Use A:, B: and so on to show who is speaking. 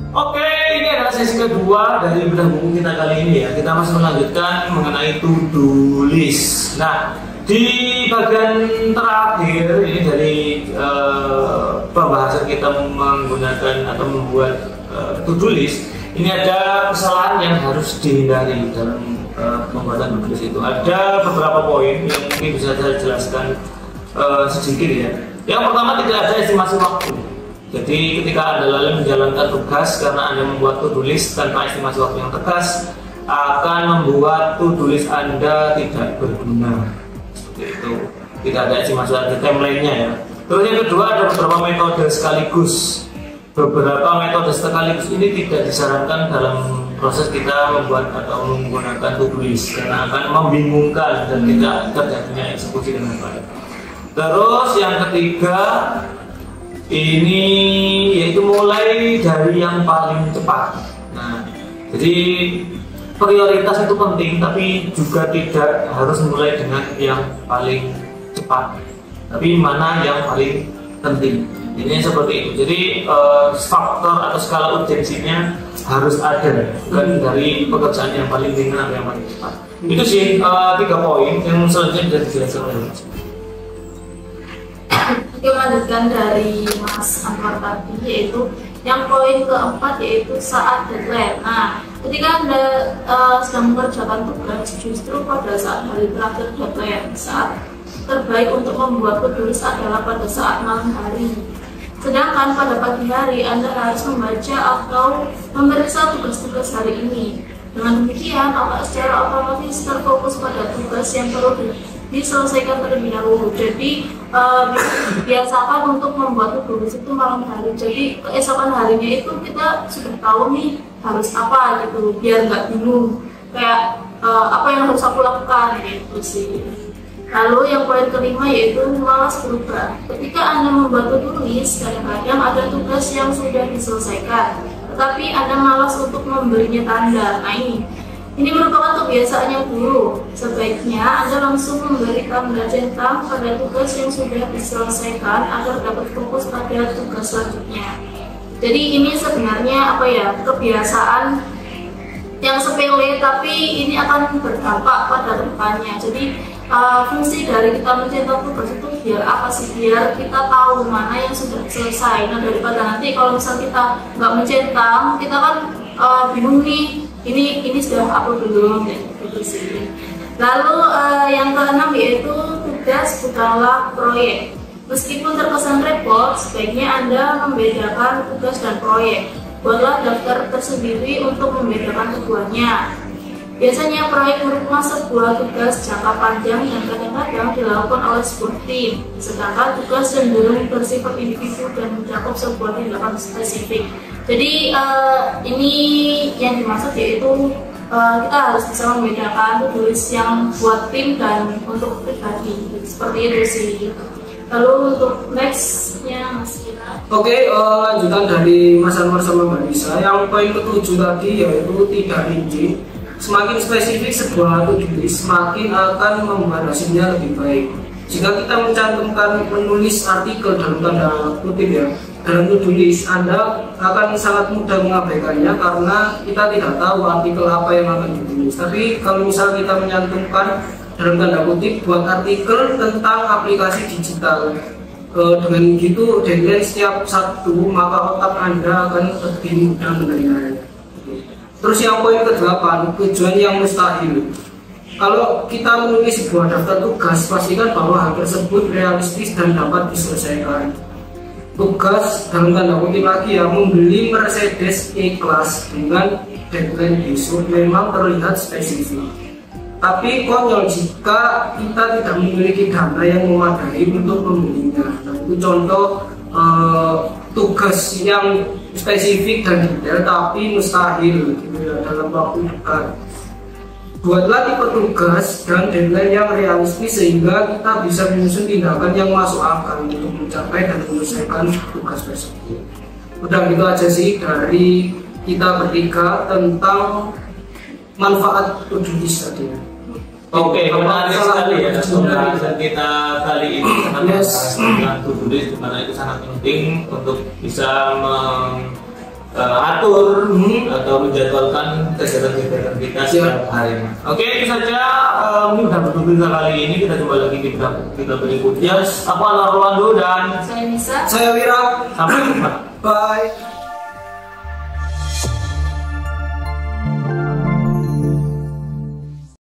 A: Oke, ini adalah sesi kedua dari bedah buku kita kali ini ya. Kita masih melanjutkan mengenai to-do list. Nah, di bagian terakhir ini dari pembahasan kita menggunakan atau membuat to-do list, ini ada kesalahan yang harus dihindari dalam pembuatan to-do list itu. Ada beberapa poin yang mungkin bisa saya jelaskan sedikit ya. Yang pertama, tidak ada estimasi waktu. Jadi ketika Anda lalai menjalankan tugas karena Anda membuat to-do list tanpa estimasi waktu yang tegas, akan membuat to-do list Anda tidak berguna. Seperti itu. Tidak ada estimasi waktu, timeline-nya ya. Terus yang kedua, ada beberapa metode sekaligus. Beberapa metode sekaligus ini tidak disarankan dalam proses kita membuat atau menggunakan to-do list karena akan membingungkan dan tidak terjadinya eksekusi dengan baik. Terus yang ketiga, ini yaitu mulai dari yang paling cepat. Nah, jadi prioritas itu penting, tapi juga tidak harus mulai dengan yang paling cepat. Tapi mana yang paling penting? Ini seperti itu. Jadi faktor atau skala urgensinya harus ada, bukan dari pekerjaan yang paling ringan atau yang paling cepat. Itu sih 3 poin yang selanjutnya bisa dijelaskan oleh Mas.
B: Oke, lanjutkan dari Mas Anwar tadi, yaitu yang poin keempat yaitu saat deadline. Nah, ketika Anda sedang mengerjakan tugas, justru pada saat hari terakhir deadline, saat terbaik untuk membuat to-do list adalah pada saat malam hari. Sedangkan pada pagi hari Anda harus membaca atau memeriksa tugas-tugas hari ini. Dengan demikian, secara otomatis terfokus pada tugas yang perlu diselesaikan terlebih dahulu. Jadi biasakan untuk membuat to-do list itu malam hari. Jadi keesokan harinya itu kita sudah tahu nih harus apa gitu, biar nggak bingung kayak apa yang harus aku lakukan gitu sih. Lalu yang poin kelima yaitu malas berubah. Ketika Anda membuat to-do list, kadang-kadang ada tugas yang sudah diselesaikan, tetapi Anda malas untuk memberinya tanda. Nah, ini merupakan kebiasaan yang buruk. Sebaiknya Anda langsung memberi tanda centang pada tugas yang sudah diselesaikan agar dapat fokus pada tugas selanjutnya. Jadi ini sebenarnya kebiasaan yang sepele, tapi ini akan berdampak pada depannya. Jadi fungsi dari kita mencetak tugas itu biar apa sih? Biar kita tahu mana yang sudah selesai. Nah, daripada nanti kalau misal kita nggak mencentang, kita kan bingung nih. Ini sudah upload belum gitu sih. Lalu yang keenam yaitu tugas bukanlah proyek. Meskipun terkesan repot, sebaiknya Anda membedakan tugas dan proyek. Buatlah daftar tersendiri untuk membedakan keduanya. Biasanya proyek merupakan sebuah tugas jangka panjang yang kadang-kadang dilakukan oleh sebuah tim, sedangkan tugas cenderung bersifat individu dan mencakup sebuah tindakan spesifik. Jadi ini yang dimaksud yaitu kita harus bisa membedakan to-do list yang buat tim dan untuk pribadi. Seperti itu sih. Lalu untuk nextnya Mas Kira.
C: Oke, lanjutan dari Mas Anwar sama Mbak Lisa. Yang poin ke-7 tadi yaitu tidak rinci. Semakin spesifik sebuah to-do list, semakin akan membuat hasilnya lebih baik. Jika kita mencantumkan menulis artikel dalam tanda kutip ya, dalam to-do list, Anda akan sangat mudah mengabaikannya karena kita tidak tahu artikel apa yang akan ditulis. Tapi kalau misal kita menyantumkan dalam tanda kutip buat artikel tentang aplikasi digital, dengan gitu deadline setiap Sabtu, maka otak Anda akan lebih mudah menerimanya. Terus yang poin ke-8, tujuan yang mustahil. Kalau kita menulis sebuah daftar tugas, pastikan bahwa hal tersebut realistis dan dapat diselesaikan. Tugas dalam tanda kutip lagi ya, membeli Mercedes E-Class dengan deadline besok memang terlihat spesifik. Tapi konyol jika kita tidak memiliki dana yang memadai untuk membelinya. Nah, itu contoh tugas yang spesifik dan detail tapi mustahil gitu ya, dalam waktu dekat. Buatlah tipe tugas dan deadline yang realistis sehingga kita bisa menyusun tindakan yang masuk akal untuk mencapai dan menyelesaikan tugas tersebut. Udah gitu aja sih dari kita bertiga tentang manfaat to-do list tadi.
A: Oke, menarik sekali ya pembahasan kita kali ini sangat membahas tentang to-do list, dimana itu sangat penting untuk bisa atur atau menjadwalkan kegiatan-kegiatan kita setiap hari. Oke, itu saja mungkin udah betul kali ini. Kita coba lagi kita berikutnya. Aku Anwar Rolando dan
B: Saya Nisa.
C: Saya Wira.
A: sampai jumpa.
C: Bye.